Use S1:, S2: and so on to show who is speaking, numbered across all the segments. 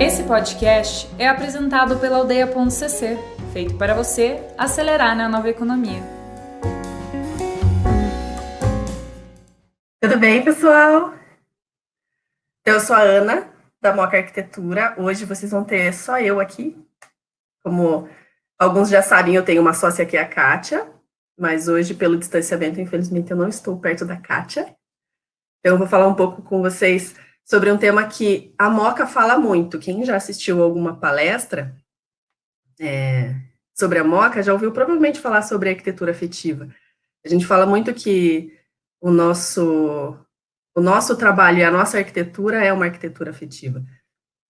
S1: Esse podcast é apresentado pela Aldeia.cc, feito para você acelerar na nova economia.
S2: Tudo bem, pessoal? Eu sou a Ana, da Moca Arquitetura. Hoje vocês vão ter só eu aqui. Como alguns já sabem, eu tenho uma sócia aqui, a Kátia, mas hoje, pelo distanciamento, infelizmente, eu não estou perto da Kátia. Então, eu vou falar um pouco com vocês sobre um tema que a Moca fala muito. Quem já assistiu alguma palestra sobre a Moca já ouviu provavelmente falar sobre arquitetura afetiva. A gente fala muito que o nosso trabalho e a nossa arquitetura é uma arquitetura afetiva.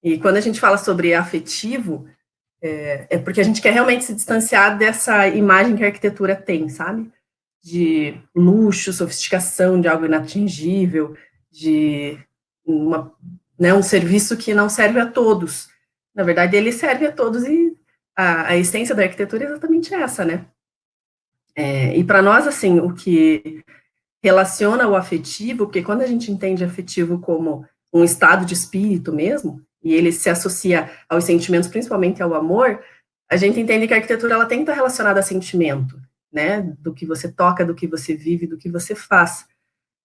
S2: E quando a gente fala sobre afetivo, é porque a gente quer realmente se distanciar dessa imagem que a arquitetura tem, sabe? De luxo, sofisticação, de algo inatingível, de um serviço que não serve a todos. Na verdade, ele serve a todos e a essência da arquitetura é exatamente essa, né? E para nós, assim, o que relaciona o afetivo, porque quando a gente entende afetivo como um estado de espírito mesmo, e ele se associa aos sentimentos, principalmente ao amor, a gente entende que a arquitetura ela tem que estar relacionada a sentimento, né? Do que você toca, do que você vive, do que você faz.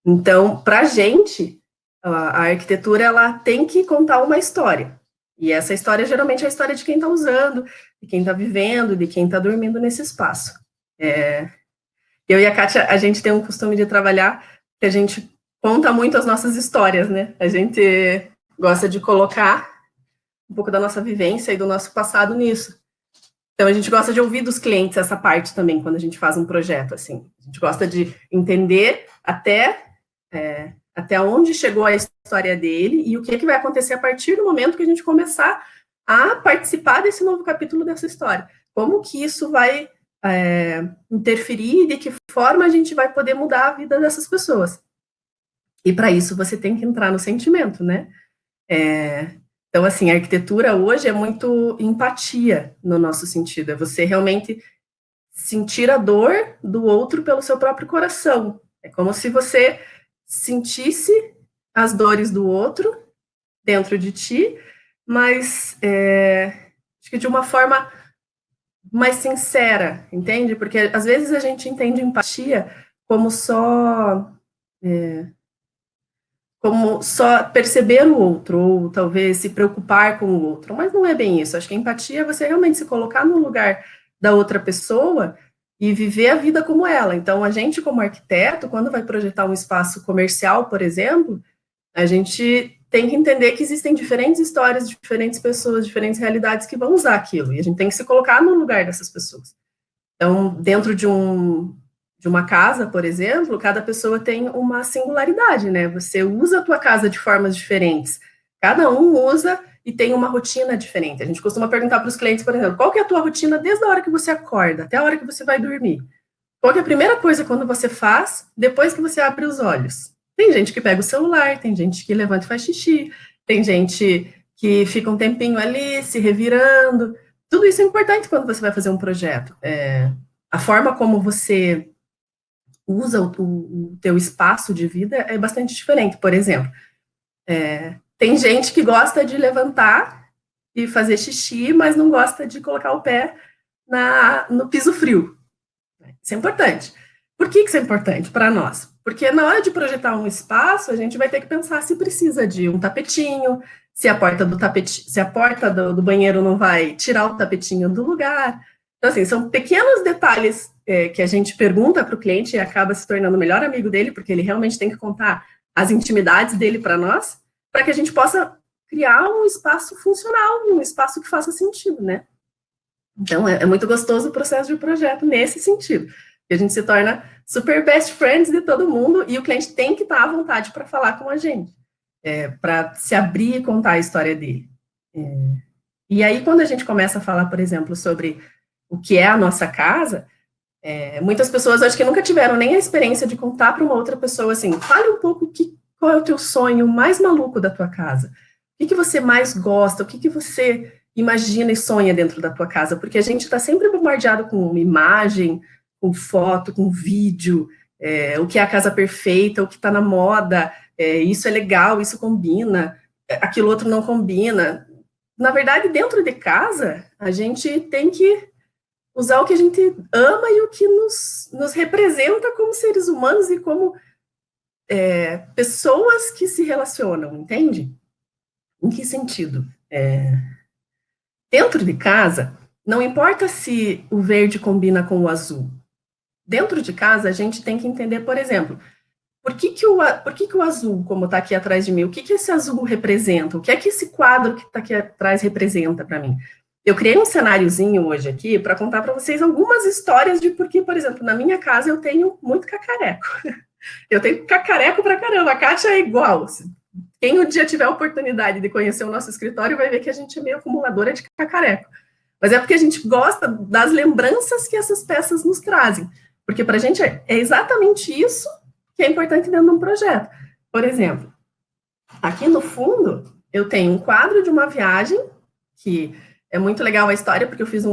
S2: Então, para a gente, a arquitetura ela tem que contar uma história. E essa história geralmente é a história de quem está usando, de quem está vivendo, de quem está dormindo nesse espaço. Eu e a Kátia, a gente tem um costume de trabalhar que a gente conta muito as nossas histórias, né? A gente gosta de colocar um pouco da nossa vivência e do nosso passado nisso. Então, a gente gosta de ouvir dos clientes essa parte também, quando a gente faz um projeto, assim. A gente gosta de entender até onde chegou a história dele e o que vai acontecer a partir do momento que a gente começar a participar desse novo capítulo dessa história. Como que isso vai interferir e de que forma a gente vai poder mudar a vida dessas pessoas. E para isso você tem que entrar no sentimento, né? Então, assim, a arquitetura hoje é muito empatia no nosso sentido, é você realmente sentir a dor do outro pelo seu próprio coração. É como se você sentisse as dores do outro dentro de ti, mas acho que de uma forma mais sincera, entende? Porque às vezes a gente entende empatia como só perceber o outro, ou talvez se preocupar com o outro, mas não é bem isso. Acho que a empatia é você realmente se colocar no lugar da outra pessoa e viver a vida como ela. Então, a gente, como arquiteto, quando vai projetar um espaço comercial, por exemplo, a gente tem que entender que existem diferentes histórias, diferentes pessoas, diferentes realidades que vão usar aquilo, e a gente tem que se colocar no lugar dessas pessoas. Então, dentro de uma casa, por exemplo, cada pessoa tem uma singularidade, né? Você usa a tua casa de formas diferentes. Cada um usa e tem uma rotina diferente. A gente costuma perguntar para os clientes, por exemplo, qual que é a tua rotina desde a hora que você acorda até a hora que você vai dormir? Qual que é a primeira coisa quando você faz depois que você abre os olhos? Tem gente que pega o celular, tem gente que levanta e faz xixi, tem gente que fica um tempinho ali se revirando. Tudo isso é importante quando você vai fazer um projeto. A forma como você usa o teu espaço de vida é bastante diferente. Por exemplo, tem gente que gosta de levantar e fazer xixi, mas não gosta de colocar o pé no piso frio. Isso é importante. Por que isso é importante para nós? Porque na hora de projetar um espaço, a gente vai ter que pensar se precisa de um tapetinho, se a porta do banheiro não vai tirar o tapetinho do lugar. Então, assim, são pequenos detalhes que a gente pergunta para o cliente e acaba se tornando o melhor amigo dele, porque ele realmente tem que contar as intimidades dele para nós, para que a gente possa criar um espaço funcional, um espaço que faça sentido, né? Então, é muito gostoso o processo de projeto nesse sentido. Que a gente se torna super best friends de todo mundo e o cliente tem que estar à vontade para falar com a gente, para se abrir e contar a história dele. E aí, quando a gente começa a falar, por exemplo, sobre o que é a nossa casa, muitas pessoas acho que nunca tiveram nem a experiência de contar para uma outra pessoa assim, fale um pouco qual é o teu sonho mais maluco da tua casa, o que você mais gosta, o que você imagina e sonha dentro da tua casa, porque a gente está sempre bombardeado com uma imagem, com foto, com vídeo, o que é a casa perfeita, o que está na moda, isso é legal, isso combina, aquilo outro não combina. na verdade, dentro de casa, a gente tem que usar o que a gente ama e o que nos representa como seres humanos e como pessoas que se relacionam, entende? Em que sentido? Dentro de casa, não importa se o verde combina com o azul. Dentro de casa, a gente tem que entender, por exemplo, por que o azul, como está aqui atrás de mim, o que esse azul representa? O que é que esse quadro que está aqui atrás representa para mim? Eu criei um cenáriozinho hoje aqui para contar para vocês algumas histórias de por que, por exemplo, na minha casa eu tenho muito cacareco. Eu tenho cacareco pra caramba, a Kátia é igual. Quem um dia tiver a oportunidade de conhecer o nosso escritório vai ver que a gente é meio acumuladora de cacareco. Mas é porque a gente gosta das lembranças que essas peças nos trazem. Porque para a gente é exatamente isso que é importante dentro de um projeto. Por exemplo, aqui no fundo, eu tenho um quadro de uma viagem, que é muito legal a história, porque eu fiz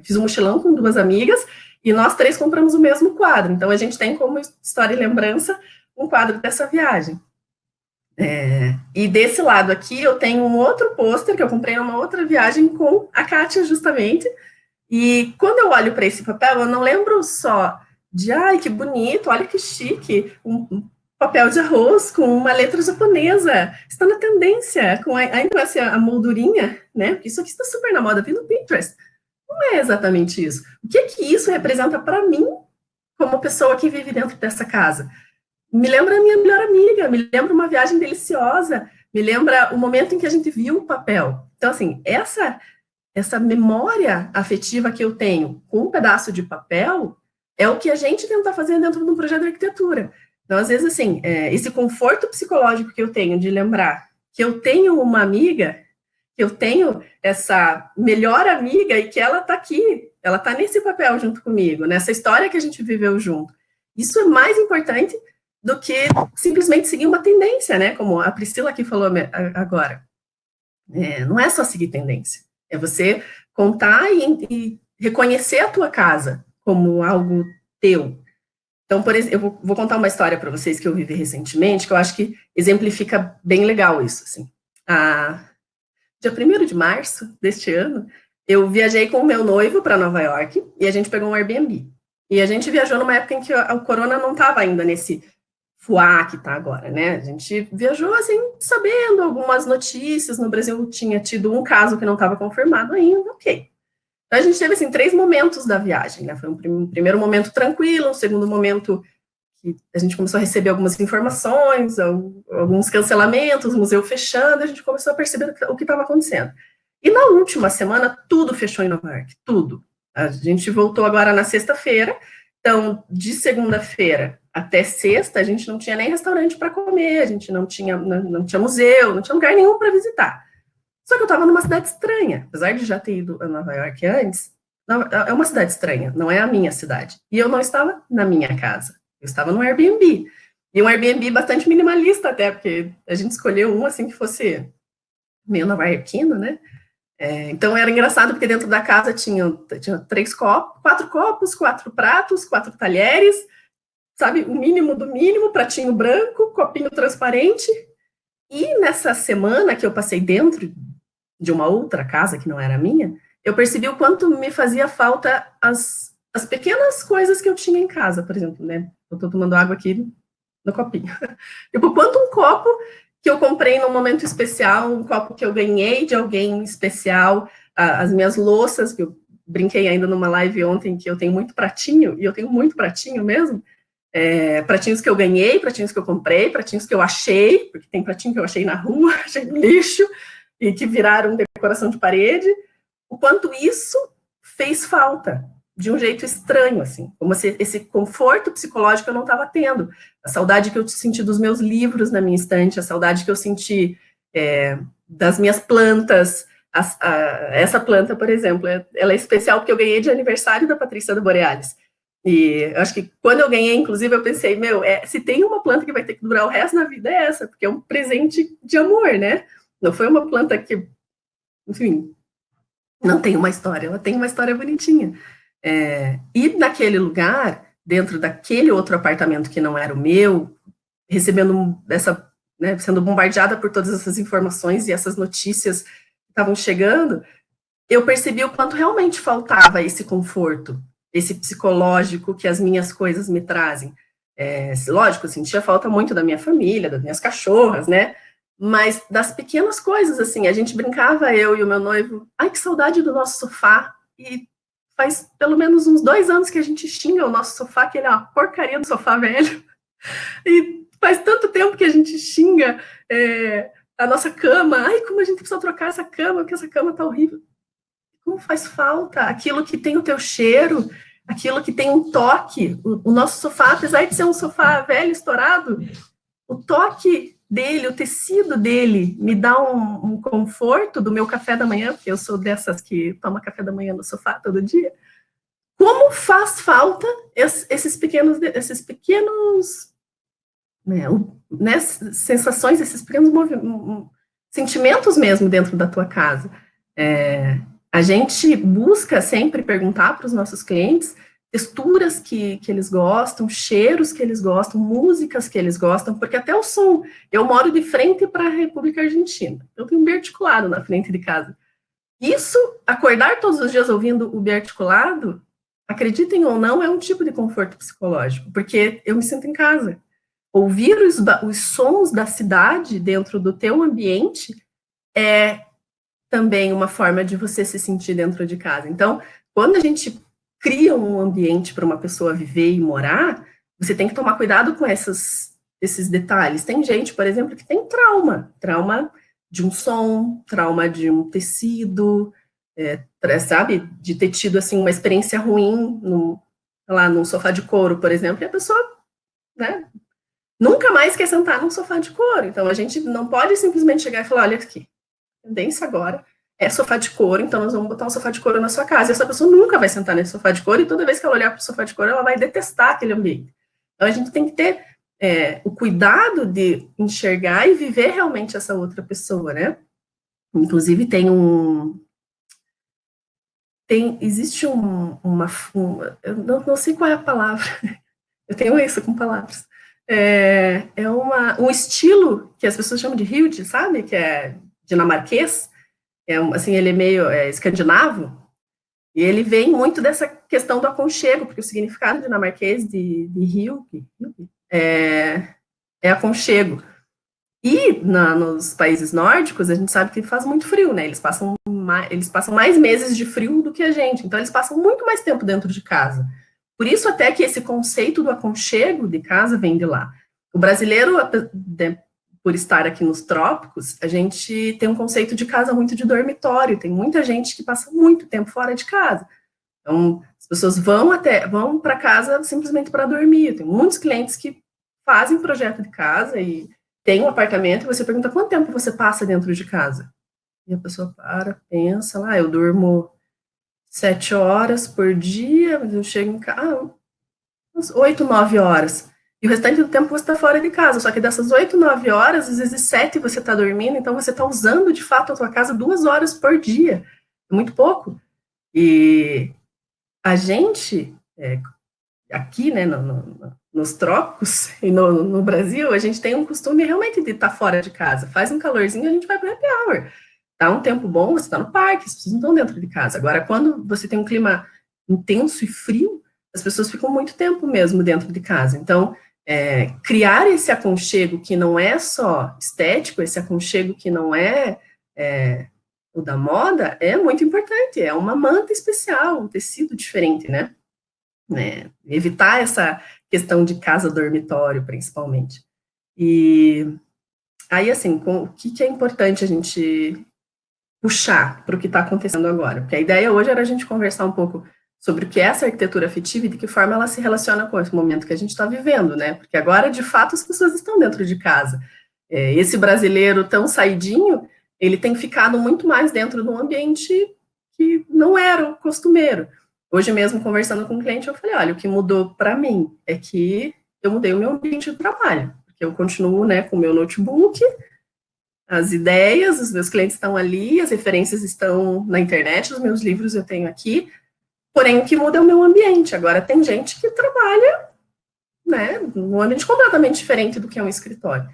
S2: fiz um mochilão com 2 amigas, e nós 3 compramos o mesmo quadro. Então, a gente tem como história e lembrança um quadro dessa viagem. E desse lado aqui, eu tenho um outro pôster que eu comprei numa outra viagem com a Kátia, justamente. E quando eu olho para esse papel, eu não lembro só de, ai, que bonito, olha que chique, um papel de arroz com uma letra japonesa. Está na tendência, com ainda assim, a moldurinha, né? Porque isso aqui está super na moda, vi no Pinterest. Não é exatamente isso. O que isso representa para mim, como pessoa que vive dentro dessa casa? Me lembra a minha melhor amiga, me lembra uma viagem deliciosa, me lembra o momento em que a gente viu o papel. Então, assim, essa memória afetiva que eu tenho com um pedaço de papel é o que a gente tenta fazer dentro de um projeto de arquitetura. Então, às vezes, assim, esse conforto psicológico que eu tenho de lembrar que eu tenho uma amiga, que eu tenho essa melhor amiga e que ela está aqui, ela está nesse papel junto comigo, nessa história que a gente viveu junto. Isso é mais importante do que simplesmente seguir uma tendência, né? Como a Priscila aqui falou agora. Não é só seguir tendência, é você contar e reconhecer a tua casa como algo teu. Então, por exemplo, eu vou contar uma história para vocês que eu vivi recentemente, que eu acho que exemplifica bem legal isso, assim. Dia 1º de março deste ano, eu viajei com o meu noivo para Nova York e a gente pegou um Airbnb. E a gente viajou numa época em que o corona não estava ainda nesse fuá que está agora, né? A gente viajou, assim, sabendo algumas notícias. No Brasil tinha tido um caso que não estava confirmado ainda, ok. Então, a gente teve, assim, 3 momentos da viagem, né? Foi um primeiro momento tranquilo, um segundo momento que a gente começou a receber algumas informações, alguns cancelamentos, o museu fechando, a gente começou a perceber o que estava acontecendo. E na última semana, tudo fechou em Nova York, tudo. A gente voltou agora na sexta-feira, então, de segunda-feira até sexta, a gente não tinha nem restaurante para comer, a gente não tinha museu, não tinha lugar nenhum para visitar. Só que eu estava numa cidade estranha, apesar de já ter ido a Nova York antes, é uma cidade estranha, não é a minha cidade. E eu não estava na minha casa. Eu estava no Airbnb, e um Airbnb bastante minimalista até, porque a gente escolheu um, assim, que fosse meio nova-iorquino, né? Então, era engraçado, porque dentro da casa tinha 4 copos, 4 pratos, 4 talheres, sabe? O mínimo do mínimo, pratinho branco, copinho transparente. E nessa semana que eu passei dentro de uma outra casa, que não era minha, eu percebi o quanto me fazia falta as pequenas coisas que eu tinha em casa, por exemplo, né? Eu tô tomando água aqui no copinho. Tipo, quanto um copo que eu comprei num momento especial, um copo que eu ganhei de alguém especial, as minhas louças, que eu brinquei ainda numa live ontem, que eu tenho muito pratinho, e eu tenho muito pratinho mesmo, pratinhos que eu ganhei, pratinhos que eu comprei, pratinhos que eu achei, porque tem pratinho que eu achei na rua, achei no lixo, e que viraram decoração de parede, o quanto isso fez falta, de um jeito estranho, assim, como se esse conforto psicológico eu não estava tendo, a saudade que eu senti dos meus livros na minha estante, a saudade que eu senti das minhas plantas, essa planta, por exemplo, ela é especial porque eu ganhei de aniversário da Patrícia do Borealis, e eu acho que quando eu ganhei, inclusive, eu pensei, se tem uma planta que vai ter que durar o resto da vida é essa, porque é um presente de amor, né, não foi uma planta que, enfim, não tem uma história, ela tem uma história bonitinha. E naquele lugar, dentro daquele outro apartamento que não era o meu, recebendo essa né, sendo bombardeada por todas essas informações e essas notícias que estavam chegando, eu percebi o quanto realmente faltava esse conforto, esse psicológico que as minhas coisas me trazem. Lógico, eu sentia falta muito da minha família, das minhas cachorras, né? Mas das pequenas coisas, assim, a gente brincava, eu e o meu noivo, ai, que saudade do nosso sofá, e faz pelo menos uns 2 anos que a gente xinga o nosso sofá, que ele é uma porcaria do sofá velho, e faz tanto tempo que a gente xinga a nossa cama, ai, como a gente precisa trocar essa cama, porque essa cama tá horrível. Como faz falta aquilo que tem o teu cheiro, aquilo que tem um toque. O nosso sofá, apesar de ser um sofá velho, estourado, o toque dele, o tecido dele, me dá um conforto do meu café da manhã, porque eu sou dessas que toma café da manhã no sofá todo dia. Como faz falta esses pequenos né, sensações, esses pequenos sentimentos mesmo dentro da tua casa. A gente busca sempre perguntar para os nossos clientes texturas que eles gostam, cheiros que eles gostam, músicas que eles gostam, porque até o som. Eu moro de frente para a República Argentina. Eu tenho um biarticulado na frente de casa. Isso, acordar todos os dias ouvindo o biarticulado, acreditem ou não, é um tipo de conforto psicológico, porque eu me sinto em casa. Ouvir os sons da cidade dentro do teu ambiente é também uma forma de você se sentir dentro de casa. Então, quando a gente cria um ambiente para uma pessoa viver e morar, você tem que tomar cuidado com esses detalhes. Tem gente, por exemplo, que tem trauma de um som, trauma de um tecido, sabe, de ter tido, assim, uma experiência ruim num sofá de couro, por exemplo, e a pessoa, né, nunca mais quer sentar num sofá de couro. Então, a gente não pode simplesmente chegar e falar, olha aqui, a tendência agora é sofá de couro, então nós vamos botar um sofá de couro na sua casa. E essa pessoa nunca vai sentar nesse sofá de couro, e toda vez que ela olhar para o sofá de couro, ela vai detestar aquele ambiente. Então, a gente tem que ter o cuidado de enxergar e viver realmente essa outra pessoa, né? Inclusive, existe eu não sei qual é a palavra, eu tenho isso com palavras. Um estilo que as pessoas chamam de Hilde, sabe? Que é dinamarquês, assim, ele é meio escandinavo, e ele vem muito dessa questão do aconchego, porque o significado dinamarquês de Hilde é aconchego. E nos países nórdicos, a gente sabe que faz muito frio, né? Eles passam mais meses de frio do que a gente, então eles passam muito mais tempo dentro de casa. Por isso até que esse conceito do aconchego de casa vem de lá. O brasileiro, por estar aqui nos trópicos, a gente tem um conceito de casa muito de dormitório, tem muita gente que passa muito tempo fora de casa. Então, as pessoas vão para casa simplesmente para dormir. Tem muitos clientes que fazem projeto de casa e tem um apartamento, e você pergunta quanto tempo você passa dentro de casa. E a pessoa pensa, eu durmo 7 horas por dia, mas eu chego em casa, 8, 9 horas. E o restante do tempo você está fora de casa. Só que dessas 8, 9 horas, às vezes 7 você está dormindo, então você está usando, de fato, a sua casa 2 horas por dia. É muito pouco. E a gente, aqui, né, nos trópicos e no Brasil, a gente tem um costume realmente de estar fora de casa. Faz um calorzinho, a gente vai para o happy hour. Tá um tempo bom, você está no parque, as pessoas não estão dentro de casa. Agora, quando você tem um clima intenso e frio, as pessoas ficam muito tempo mesmo dentro de casa. Então, criar esse aconchego que não é só estético, esse aconchego que não é o da moda, é muito importante. É uma manta especial, um tecido diferente, né? Evitar essa questão de casa-dormitório, principalmente. E aí, assim, o que é importante a gente puxar para o que está acontecendo agora? Porque a ideia hoje era a gente conversar um pouco sobre o que é essa arquitetura afetiva e de que forma ela se relaciona com esse momento que a gente está vivendo, né? Porque agora, de fato, as pessoas estão dentro de casa. Esse brasileiro tão saidinho, ele tem ficado muito mais dentro de um ambiente que não era o costumeiro. Hoje mesmo, conversando com um cliente, eu falei, olha, o que mudou para mim é que eu mudei o meu ambiente de trabalho, porque eu continuo, né, com o meu notebook, as ideias, os meus clientes estão ali, as referências estão na internet, os meus livros eu tenho aqui, porém o que muda é o meu ambiente. Agora tem gente que trabalha, né, num ambiente completamente diferente do que é um escritório.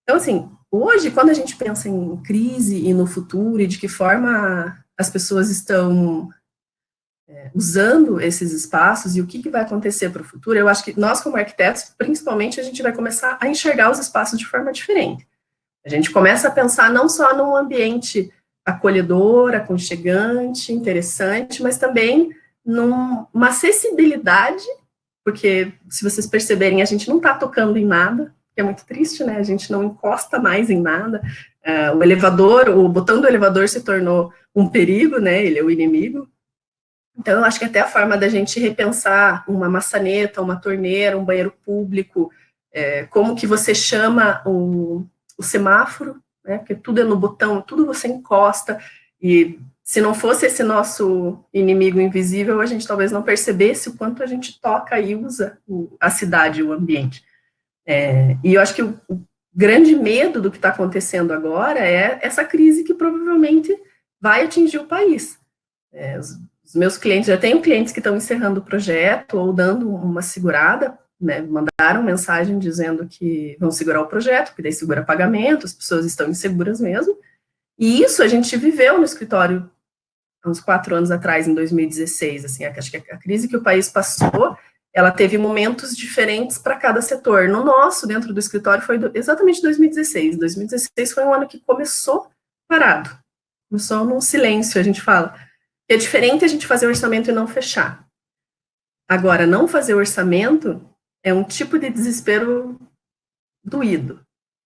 S2: Então, assim, hoje, quando a gente pensa em crise e no futuro e de que forma as pessoas estão usando esses espaços e o que vai acontecer para o futuro, eu acho que nós, como arquitetos, principalmente, a gente vai começar a enxergar os espaços de forma diferente. A gente começa a pensar não só num ambiente acolhedor, aconchegante, interessante, mas também numa acessibilidade, porque, se vocês perceberem, a gente não está tocando em nada, que é muito triste, né? A gente não encosta mais em nada. O elevador, o botão do elevador se tornou um perigo, né? Ele é o inimigo. Então, eu acho que até a forma da gente repensar uma maçaneta, uma torneira, um banheiro público, como que você chama o semáforo, né? Porque tudo é no botão, tudo você encosta, e se não fosse esse nosso inimigo invisível, a gente talvez não percebesse o quanto a gente toca e usa a cidade, o ambiente. E eu acho que o grande medo do que está acontecendo agora é essa crise que provavelmente vai atingir o país. Os meus clientes, já tenho clientes que estão encerrando o projeto ou dando uma segurada, né, mandaram mensagem dizendo que vão segurar o projeto, porque daí segura pagamento, as pessoas estão inseguras mesmo. E isso a gente viveu no escritório uns 4 anos atrás, em 2016, assim, acho que a crise que o país passou, ela teve momentos diferentes para cada setor. No nosso, dentro do escritório, foi exatamente 2016. 2016 foi um ano que começou parado, começou num silêncio, a gente fala. É diferente a gente fazer orçamento e não fechar. Agora, não fazer orçamento é um tipo de desespero doído,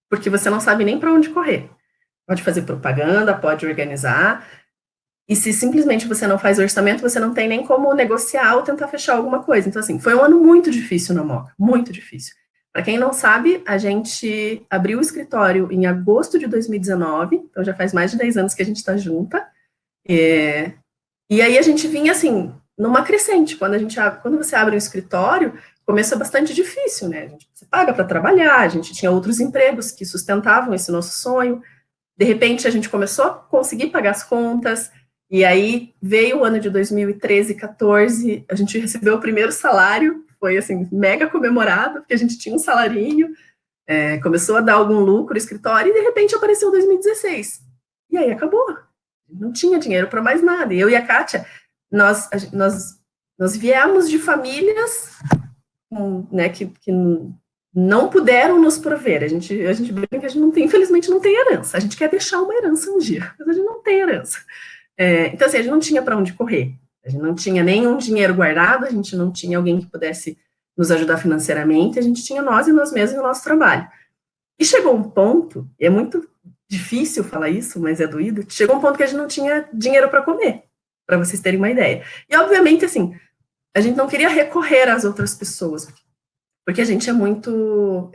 S2: porque você não sabe nem para onde correr. Pode fazer propaganda, pode organizar, e se simplesmente você não faz orçamento, você não tem nem como negociar ou tentar fechar alguma coisa. Então, assim, foi um ano muito difícil na Mooca, muito difícil. Para quem não sabe, a gente abriu o escritório em agosto de 2019, então já faz mais de 10 anos que a gente está junta, e aí a gente vinha, assim, numa crescente. Quando você abre um escritório, começa bastante difícil, né? Você paga para trabalhar, a gente tinha outros empregos que sustentavam esse nosso sonho. De repente, a gente começou a conseguir pagar as contas, e aí veio o ano de 2013, 14, a gente recebeu o primeiro salário, foi, assim, mega comemorado, porque a gente tinha um salarinho, começou a dar algum lucro no escritório, e de repente apareceu 2016. E aí acabou. Não tinha dinheiro para mais nada. E eu e a Kátia, nós viemos de famílias, né, que não puderam nos prover. A gente brinca que a gente não tem, infelizmente, não tem herança. A gente quer deixar uma herança um dia, mas a gente não tem herança. Então, assim, a gente não tinha para onde correr. A gente não tinha nenhum dinheiro guardado, a gente não tinha alguém que pudesse nos ajudar financeiramente, a gente tinha nós e nós mesmos e o nosso trabalho. E chegou um ponto, é muito difícil falar isso, mas é doído, chegou um ponto que a gente não tinha dinheiro para comer, para vocês terem uma ideia. E, obviamente, assim, a gente não queria recorrer às outras pessoas, porque a gente é muito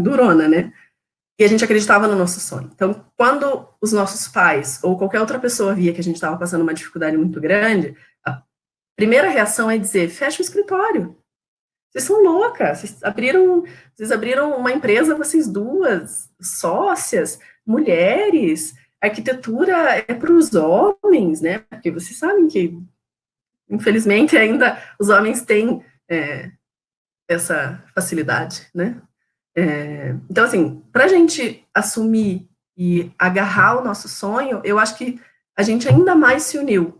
S2: durona, né? E a gente acreditava no nosso sonho. Então, quando os nossos pais ou qualquer outra pessoa via que a gente estava passando uma dificuldade muito grande, a primeira reação é dizer, fecha o escritório. Vocês são loucas, vocês abriram uma empresa, vocês duas, sócias, mulheres, arquitetura é para os homens, né? Porque vocês sabem que, infelizmente, ainda os homens têm essa facilidade, né? Então, assim, para a gente assumir e agarrar o nosso sonho, eu acho que a gente ainda mais se uniu.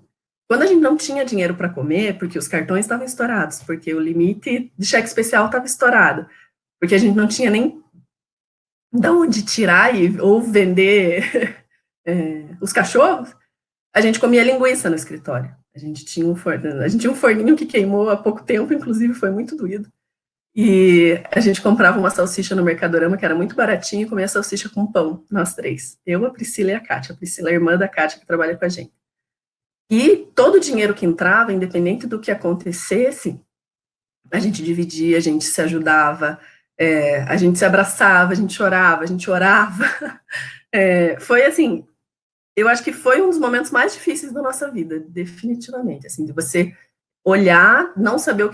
S2: Quando a gente não tinha dinheiro para comer, porque os cartões estavam estourados, porque o limite de cheque especial estava estourado, porque a gente não tinha nem de onde tirar ou vender os cachorros, a gente comia linguiça no escritório. A gente tinha um forninho que queimou há pouco tempo, inclusive foi muito doído. E a gente comprava uma salsicha no Mercadorama, que era muito baratinho, e comia salsicha com pão, nós três. Eu, a Priscila e a Kátia. A Priscila é a irmã da Kátia, que trabalha com a gente. E todo o dinheiro que entrava, independente do que acontecesse, a gente dividia, a gente se ajudava, a gente se abraçava, a gente chorava, a gente orava. Foi assim, eu acho que foi um dos momentos mais difíceis da nossa vida, definitivamente, assim, de você olhar, não saber o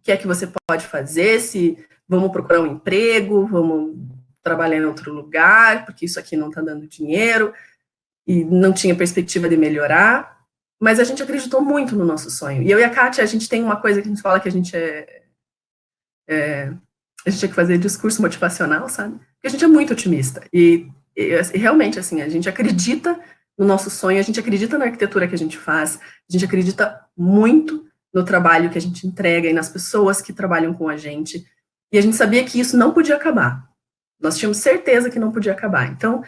S2: que é que você pode fazer, se vamos procurar um emprego, vamos trabalhar em outro lugar, porque isso aqui não está dando dinheiro, e não tinha perspectiva de melhorar, mas a gente acreditou muito no nosso sonho. E eu e a Kátia, a gente tem uma coisa que a gente fala que a gente é a gente tinha que fazer discurso motivacional, sabe? Porque a gente é muito otimista. E realmente, assim, a gente acredita no nosso sonho, a gente acredita na arquitetura que a gente faz, a gente acredita muito no trabalho que a gente entrega e nas pessoas que trabalham com a gente. E a gente sabia que isso não podia acabar. Nós tínhamos certeza que não podia acabar. Então,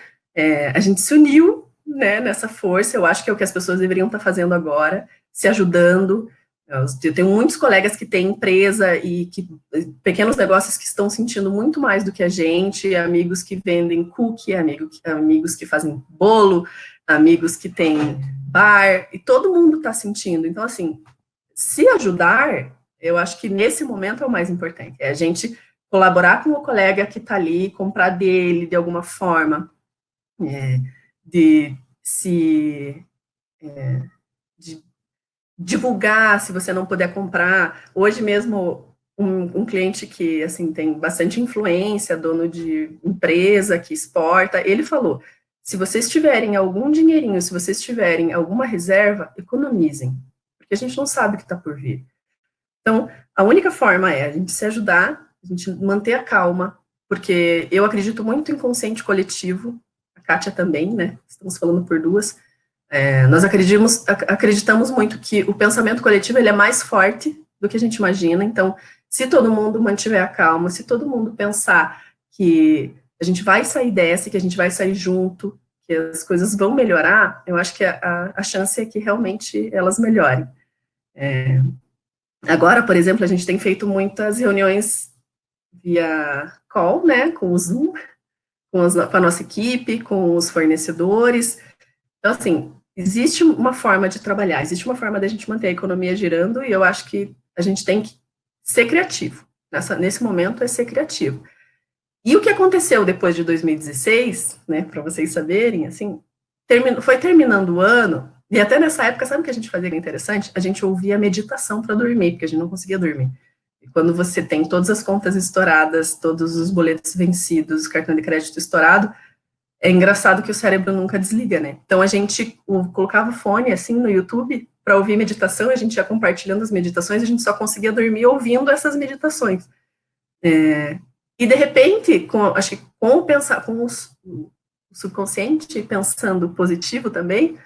S2: a gente se uniu, né, nessa força. Eu acho que é o que as pessoas deveriam estar fazendo agora, se ajudando. Eu tenho muitos colegas que têm empresa e pequenos negócios que estão sentindo muito mais do que a gente, amigos que vendem cookie, amigos que fazem bolo, amigos que têm bar, e todo mundo está sentindo. Então, assim, se ajudar, eu acho que nesse momento é o mais importante. É a gente colaborar com o colega que está ali, comprar dele de alguma forma, de se... de divulgar, se você não puder comprar. Hoje mesmo, um cliente que, assim, tem bastante influência, dono de empresa, que exporta, ele falou, se vocês tiverem algum dinheirinho, se vocês tiverem alguma reserva, economizem, porque a gente não sabe o que está por vir. Então, a única forma é a gente se ajudar, a gente manter a calma, porque eu acredito muito em consciente coletivo, a Kátia também, né, estamos falando por duas. Nós acreditamos muito que o pensamento coletivo ele é mais forte do que a gente imagina. Então, se todo mundo mantiver a calma, se todo mundo pensar que a gente vai sair dessa, que a gente vai sair junto, que as coisas vão melhorar, eu acho que a chance é que realmente elas melhorem. Agora, por exemplo, a gente tem feito muitas reuniões via call, né, com o Zoom, com a nossa equipe, com os fornecedores. Então, assim, existe uma forma de trabalhar, existe uma forma da gente manter a economia girando, e eu acho que a gente tem que ser criativo. Nesse momento, é ser criativo. E o que aconteceu depois de 2016, né, para vocês saberem, assim, foi terminando o ano, e até nessa época, sabe o que a gente fazia que é interessante? A gente ouvia meditação para dormir, porque a gente não conseguia dormir. E quando você tem todas as contas estouradas, todos os boletos vencidos, o cartão de crédito estourado, é engraçado que o cérebro nunca desliga, né? Então a gente colocava o fone assim no YouTube para ouvir meditação, a gente ia compartilhando as meditações, a gente só conseguia dormir ouvindo essas meditações. E de repente, acho que com o subconsciente pensando positivo também,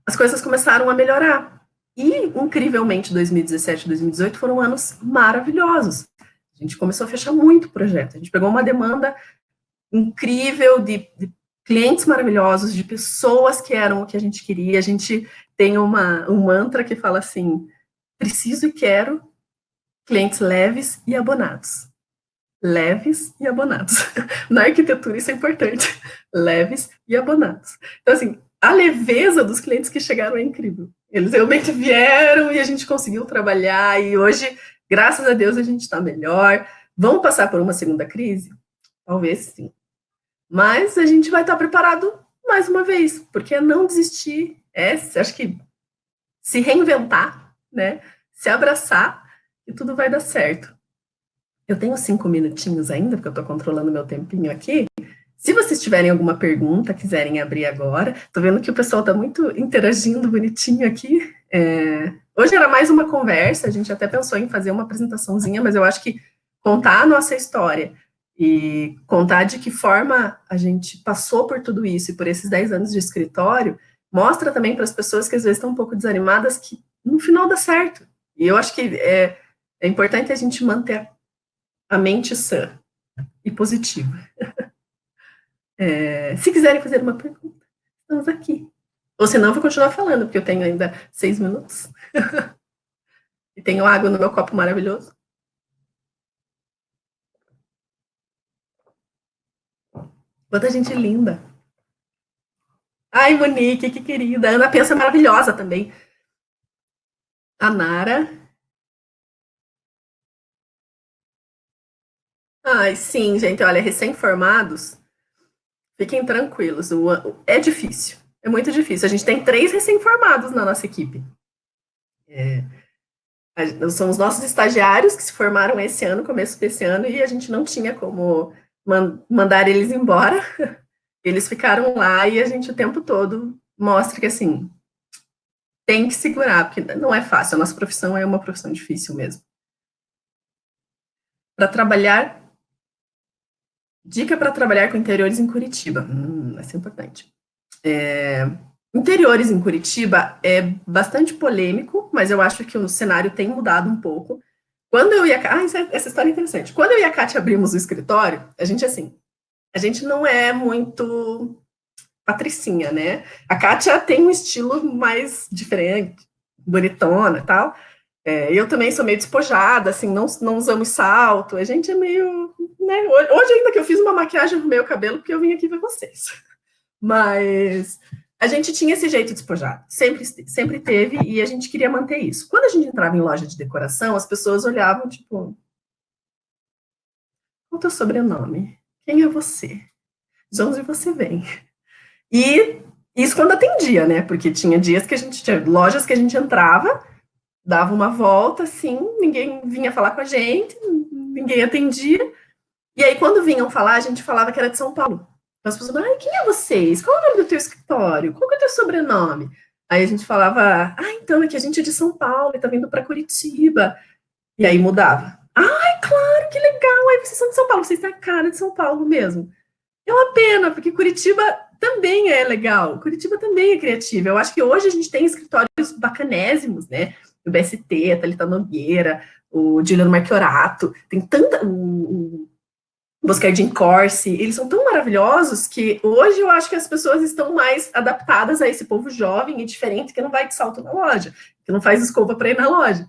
S2: as coisas começaram a melhorar. E, incrivelmente, 2017 e 2018 foram anos maravilhosos. A gente começou a fechar muito projeto. A gente pegou uma demanda incrível de clientes maravilhosos, de pessoas que eram o que a gente queria. A gente tem um mantra que fala assim, preciso e quero clientes leves e abonados. Leves e abonados. Na arquitetura isso é importante. Leves e abonados. Então, assim, a leveza dos clientes que chegaram é incrível. Eles realmente vieram e a gente conseguiu trabalhar, e hoje, graças a Deus, a gente está melhor. Vamos passar por uma segunda crise? Talvez sim. Mas a gente vai estar preparado mais uma vez, porque é não desistir, acho que se reinventar, né? Se abraçar, e tudo vai dar certo. Eu tenho 5 minutinhos ainda, porque eu estou controlando meu tempinho aqui. Se vocês tiverem alguma pergunta, quiserem abrir agora, estou vendo que o pessoal está muito interagindo bonitinho aqui. Hoje era mais uma conversa, a gente até pensou em fazer uma apresentaçãozinha, mas eu acho que contar a nossa história e contar de que forma a gente passou por tudo isso e por esses 10 anos de escritório, mostra também para as pessoas que às vezes estão um pouco desanimadas que no final dá certo. E eu acho que é importante a gente manter a mente sã e positiva. Se quiserem fazer uma pergunta, estamos aqui. Ou senão eu vou continuar falando, porque eu tenho ainda 6 minutos. E tenho água no meu copo maravilhoso. Quanta gente linda. Ai, Monique, que querida. A Ana Pensa maravilhosa também. A Nara. Ai, sim, gente, olha, recém-formados, fiquem tranquilos. É difícil, é muito difícil. A gente tem 3 recém-formados na nossa equipe. São os nossos estagiários que se formaram esse ano, começo desse ano, e a gente não tinha como mandar eles embora. Eles ficaram lá e a gente o tempo todo mostra que, assim, tem que segurar, porque não é fácil. A nossa profissão é uma profissão difícil mesmo. Para trabalhar Dica para trabalhar com interiores em Curitiba. Isso é importante. Interiores em Curitiba é bastante polêmico, mas eu acho que o cenário tem mudado um pouco. Quando eu e a... essa história é interessante. Quando eu e a Kátia abrimos o escritório, a gente não é muito patricinha, né? A Kátia tem um estilo mais diferente, bonitona e tal. Eu também sou meio despojada, assim, não usamos salto. A gente é meio... Né? Hoje ainda que eu fiz uma maquiagem no meu cabelo, porque eu vim aqui ver vocês. Mas a gente tinha esse jeito despojado. Sempre teve, e a gente queria manter isso. Quando a gente entrava em loja de decoração, as pessoas olhavam, tipo... Qual é o teu sobrenome? Quem é você? De onde você vem? E isso quando atendia, né? Porque tinha dias que a gente tinha lojas que a gente entrava, dava uma volta, assim, ninguém vinha falar com a gente, ninguém atendia. E aí, quando vinham falar, a gente falava que era de São Paulo. Então, as pessoas falavam, quem é vocês? Qual é o nome do teu escritório? Qual é o teu sobrenome? Aí a gente falava, então, é que a gente é de São Paulo e tá vindo para Curitiba. E aí mudava. Claro, que legal, aí vocês são de São Paulo, vocês têm a cara de São Paulo mesmo. É uma pena, porque Curitiba também é legal, Curitiba também é criativa. Eu acho que hoje a gente tem escritórios bacanésimos, né? O BST, a Thalita Nogueira, o Juliano Marchiorato, tem tanta... o Boscardin Corsi, eles são tão maravilhosos que hoje eu acho que as pessoas estão mais adaptadas a esse povo jovem e diferente que não vai de salto na loja, que não faz escova para ir na loja.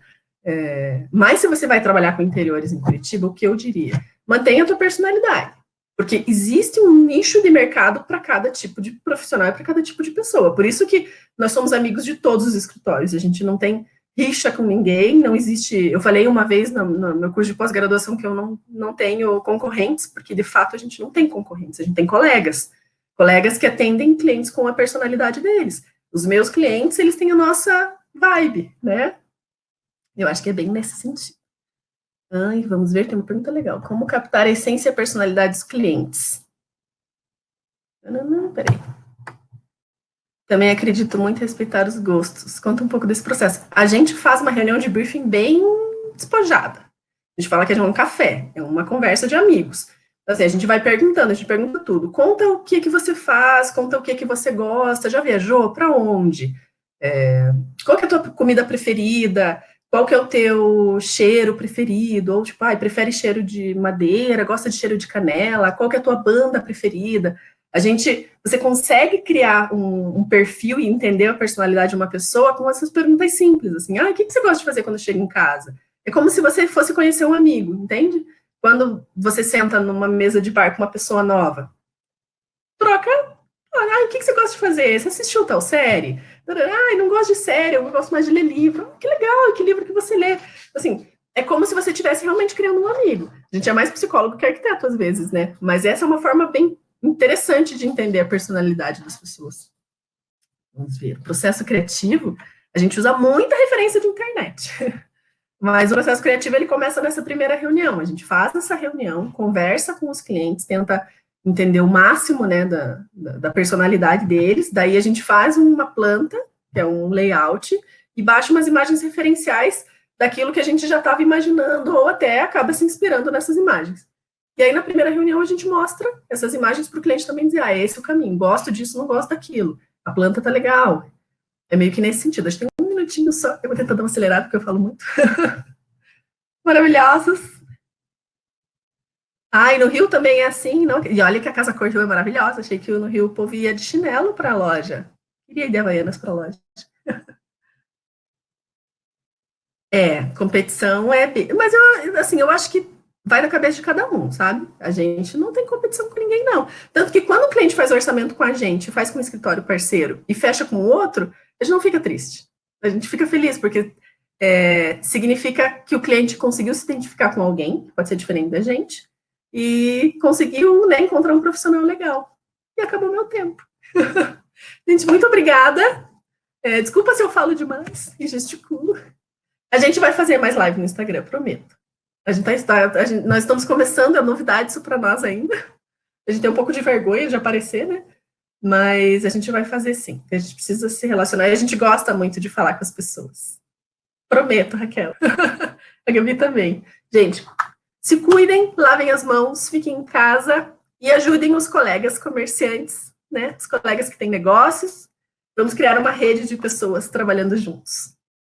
S2: Mas se você vai trabalhar com interiores em Curitiba, o que eu diria? Mantenha a tua personalidade, porque existe um nicho de mercado para cada tipo de profissional e para cada tipo de pessoa. Por isso que nós somos amigos de todos os escritórios, a gente não tem rixa com ninguém, não existe... Eu falei uma vez no meu curso de pós-graduação que eu não tenho concorrentes, porque de fato a gente não tem concorrentes, a gente tem colegas que atendem clientes com a personalidade deles. Os meus clientes, eles têm a nossa vibe, né? Eu acho que é bem nesse sentido. Vamos ver, tem uma pergunta legal. Como captar a essência e a personalidade dos clientes? Peraí. Também acredito muito em respeitar os gostos. Conta um pouco desse processo. A gente faz uma reunião de briefing bem despojada. A gente fala que é um café, é uma conversa de amigos. Então, assim, a gente vai perguntando, a gente pergunta tudo. Conta o que você faz, conta o que você gosta. Já viajou? Para onde? Qual que é a tua comida preferida? Qual que é o teu cheiro preferido? Ou, tipo, prefere cheiro de madeira, gosta de cheiro de canela? Qual que é a tua banda preferida? Você consegue criar um perfil e entender a personalidade de uma pessoa com essas perguntas simples, assim, o que você gosta de fazer quando chega em casa? É como se você fosse conhecer um amigo, entende? Quando você senta numa mesa de bar com uma pessoa nova, troca, o que você gosta de fazer? Você assistiu tal série? Não gosto de série, eu gosto mais de ler livro. Que legal, que livro que você lê? Assim, é como se você estivesse realmente criando um amigo. A gente é mais psicólogo que arquiteto, às vezes, né? Mas essa é uma forma bem interessante de entender a personalidade das pessoas. Vamos ver. O processo criativo, a gente usa muita referência de internet. Mas o processo criativo, ele começa nessa primeira reunião. A gente faz essa reunião, conversa com os clientes, tenta entender o máximo, né, da personalidade deles. Daí a gente faz uma planta, que é um layout, e baixa umas imagens referenciais daquilo que a gente já estava imaginando, ou até acaba se inspirando nessas imagens. E aí, na primeira reunião, a gente mostra essas imagens para o cliente também dizer, esse é o caminho, gosto disso, não gosto daquilo, a planta tá legal. É meio que nesse sentido. Acho que tem um minutinho só, eu vou tentar dar uma acelerada, porque eu falo muito. Maravilhosos. E no Rio também é assim, não? E olha que a Casa Cor Rio é maravilhosa, achei que no Rio o povo ia de chinelo para a loja. Queria ir de Havaianas para a loja. Competição mas eu acho que vai na cabeça de cada um, sabe? A gente não tem competição com ninguém, não. Tanto que quando o cliente faz orçamento com a gente, faz com um escritório parceiro e fecha com o outro, a gente não fica triste. A gente fica feliz, porque significa que o cliente conseguiu se identificar com alguém, que pode ser diferente da gente, e conseguiu, né, encontrar um profissional legal. E acabou meu tempo. Gente, muito obrigada. Desculpa se eu falo demais e gesticulo. A gente vai fazer mais live no Instagram, prometo. Nós estamos começando, é novidade isso para nós ainda. A gente tem um pouco de vergonha de aparecer, né? Mas a gente vai fazer sim. A gente precisa se relacionar e a gente gosta muito de falar com as pessoas. Prometo, Raquel. A Gabi também. Gente, se cuidem, lavem as mãos, fiquem em casa e ajudem os colegas comerciantes, né? Os colegas que têm negócios. Vamos criar uma rede de pessoas trabalhando juntos.